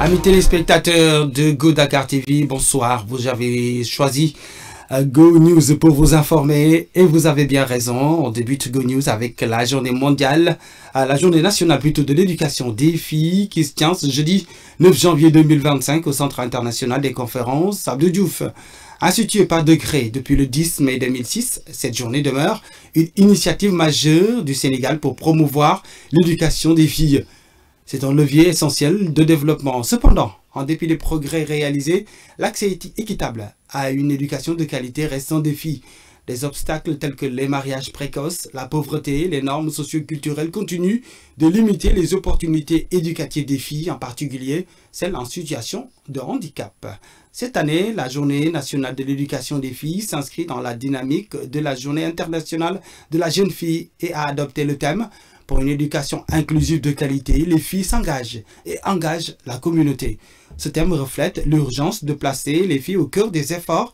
Amis téléspectateurs de Go Dakar TV, bonsoir. Vous avez choisi Go News pour vous informer et vous avez bien raison. On débute Go News avec la journée mondiale, la journée nationale plutôt de l'éducation des filles qui se tient ce jeudi 9 janvier 2025 au Centre international des conférences Abdou Diouf. Instituée par décret depuis le 10 mai 2006, cette journée demeure une initiative majeure du Sénégal pour promouvoir l'éducation des filles. C'est un levier essentiel de développement. Cependant, en dépit des progrès réalisés, l'accès équitable à une éducation de qualité reste un défi. Des obstacles tels que les mariages précoces, la pauvreté, les normes socio-culturelles continuent de limiter les opportunités éducatives des filles, en particulier celles en situation de handicap. Cette année, la Journée nationale de l'éducation des filles s'inscrit dans la dynamique de la Journée internationale de la jeune fille et a adopté le thème « Pour une éducation inclusive de qualité, les filles s'engagent et engagent la communauté ». Ce thème reflète l'urgence de placer les filles au cœur des efforts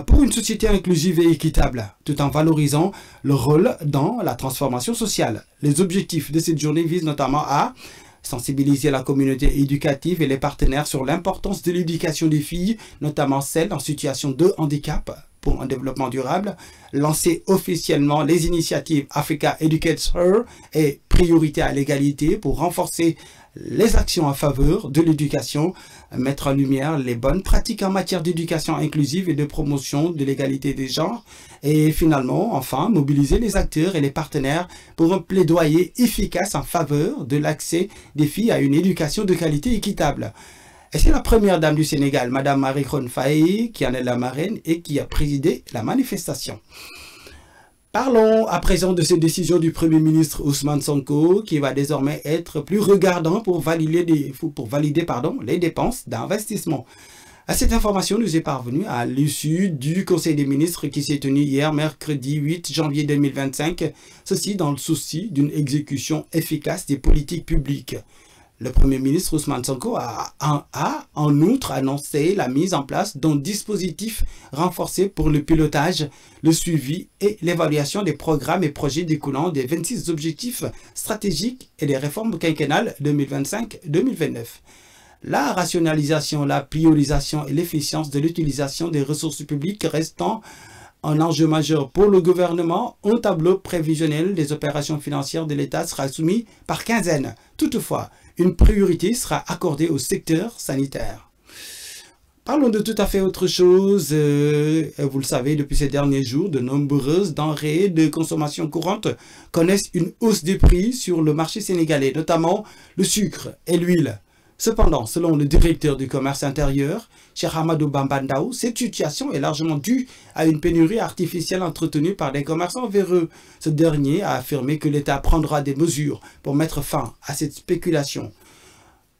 pour une société inclusive et équitable, tout en valorisant leur rôle dans la transformation sociale. Les objectifs de cette journée visent notamment à sensibiliser la communauté éducative et les partenaires sur l'importance de l'éducation des filles, notamment celles en situation de handicap, pour un développement durable, lancer officiellement les initiatives Africa Educates Her et Priorité à l'égalité pour renforcer les actions en faveur de l'éducation, mettre en lumière les bonnes pratiques en matière d'éducation inclusive et de promotion de l'égalité des genres, et finalement, enfin, mobiliser les acteurs et les partenaires pour un plaidoyer efficace en faveur de l'accès des filles à une éducation de qualité équitable. Et c'est la première dame du Sénégal, Madame Marie-Khone Faye, qui en est la marraine et qui a présidé la manifestation. Parlons à présent de cette décision du Premier ministre Ousmane Sonko, qui va désormais être plus regardant pour valider les dépenses d'investissement. Cette information nous est parvenue à l'issue du Conseil des ministres qui s'est tenu hier, mercredi 8 janvier 2025, ceci dans le souci d'une exécution efficace des politiques publiques. Le Premier ministre Ousmane Sonko a en outre annoncé la mise en place d'un dispositif renforcé pour le pilotage, le suivi et l'évaluation des programmes et projets découlant des 26 objectifs stratégiques et des réformes quinquennales 2025-2029. La rationalisation, la priorisation et l'efficience de l'utilisation des ressources publiques restant un enjeu majeur pour le gouvernement, un tableau prévisionnel des opérations financières de l'État sera soumis par quinzaine. Toutefois, une priorité sera accordée au secteur sanitaire. Parlons de tout à fait autre chose. Vous le savez, depuis ces derniers jours, de nombreuses denrées de consommation courante connaissent une hausse des prix sur le marché sénégalais, notamment le sucre et l'huile. Cependant, selon le directeur du commerce intérieur, Cheikh Amadou Bamba Ndao, cette situation est largement due à une pénurie artificielle entretenue par des commerçants véreux. Ce dernier a affirmé que l'État prendra des mesures pour mettre fin à cette spéculation.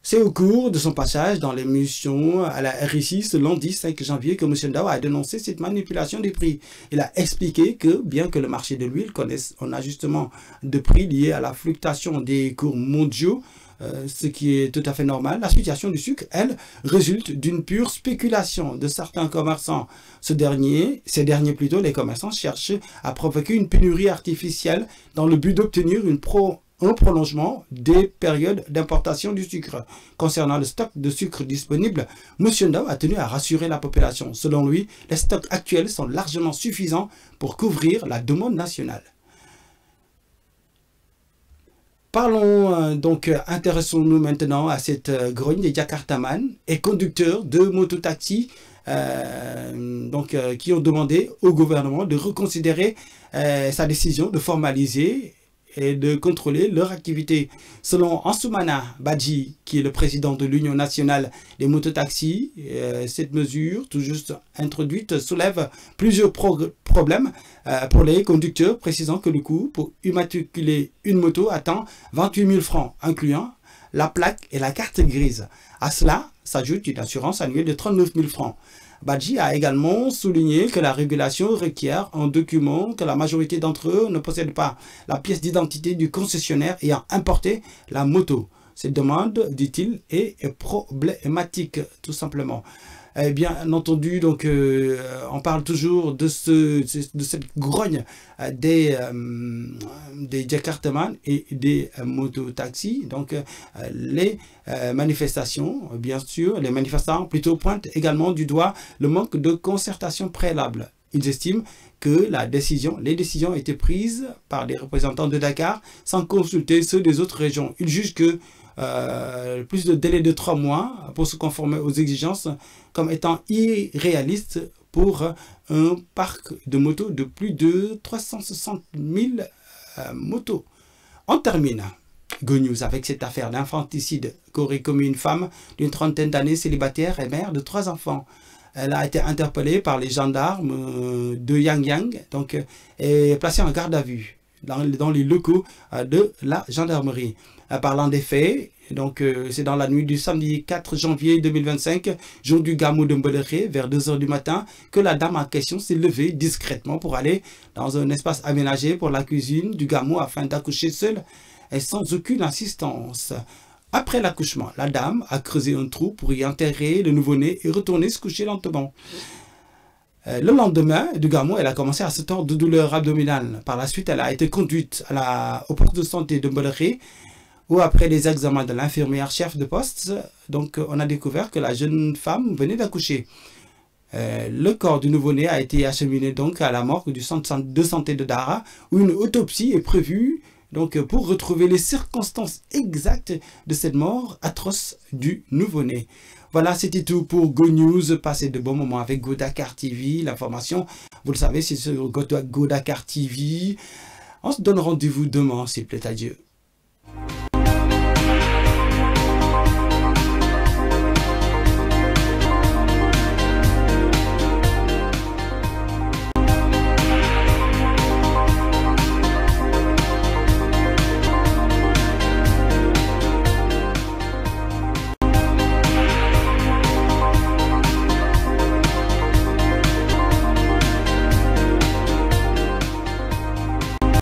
C'est au cours de son passage dans l'émission à la RICI ce lundi 5 janvier que M. Ndao a dénoncé cette manipulation des prix. Il a expliqué que bien que le marché de l'huile connaisse un ajustement de prix lié à la fluctuation des cours mondiaux, ce qui est tout à fait normal, la situation du sucre, elle, résulte d'une pure spéculation de certains commerçants. Ces derniers plutôt, les commerçants, cherchent à provoquer une pénurie artificielle dans le but d'obtenir un prolongement des périodes d'importation du sucre. Concernant le stock de sucre disponible, M. Ndao a tenu à rassurer la population. Selon lui, les stocks actuels sont largement suffisants pour couvrir la demande nationale. Parlons intéressons-nous maintenant à cette grogne des Jakartaman et conducteurs de mototaxi qui ont demandé au gouvernement de reconsidérer sa décision de formaliser et de contrôler leur activité. Selon Ansoumana Badji, qui est le président de l'Union nationale des mototaxis, cette mesure, tout juste introduite, soulève plusieurs problèmes pour les conducteurs, précisant que le coût pour immatriculer une moto atteint 28 000 francs, incluant la plaque et la carte grise. À cela s'ajoute une assurance annuelle de 39 000 francs. Badji a également souligné que la régulation requiert un document que la majorité d'entre eux ne possèdent pas, la pièce d'identité du concessionnaire ayant importé la moto. Cette demande, dit-il, est problématique, tout simplement. bien entendu, donc on parle toujours de cette grogne des Jakartaman et des mototaxis. Donc les manifestations, bien sûr, les manifestants plutôt pointent également du doigt le manque de concertation préalable. Ils estiment que les décisions ont été prises par les représentants de Dakar sans consulter ceux des autres régions. Ils jugent que plus de délai de 3 mois pour se conformer aux exigences comme étant irréaliste pour un parc de motos de plus de 360 000 motos. On termine Go News avec cette affaire d'infanticide qu'aurait commis une femme d'une trentaine d'années célibataire et mère de 3 enfants. Elle a été interpellée par les gendarmes de Yang, donc, et placée en garde à vue dans les locaux de la gendarmerie. Parlant des faits, donc c'est dans la nuit du samedi 4 janvier 2025, jour du Gamou de Mbodéré, vers 2 h du matin, que la dame en question s'est levée discrètement pour aller dans un espace aménagé pour la cuisine du Gamou afin d'accoucher seule et sans aucune assistance. Après l'accouchement, la dame a creusé un trou pour y enterrer le nouveau-né et retourner se coucher lentement. Le lendemain du Gamou, elle a commencé à se tordre de douleurs abdominales. Par la suite, elle a été conduite au poste de santé de Mbodéré, où après les examens de l'infirmière chef de poste, donc on a découvert que la jeune femme venait d'accoucher. Le corps du nouveau-né a été acheminé donc à la morgue du centre de santé de Dara, où une autopsie est prévue donc pour retrouver les circonstances exactes de cette mort atroce du nouveau-né. Voilà, c'était tout pour Go News. Passez de bons moments avec Go Dakar TV. L'information, vous le savez, c'est sur Go Dakar TV. On se donne rendez-vous demain, s'il plaît à Dieu.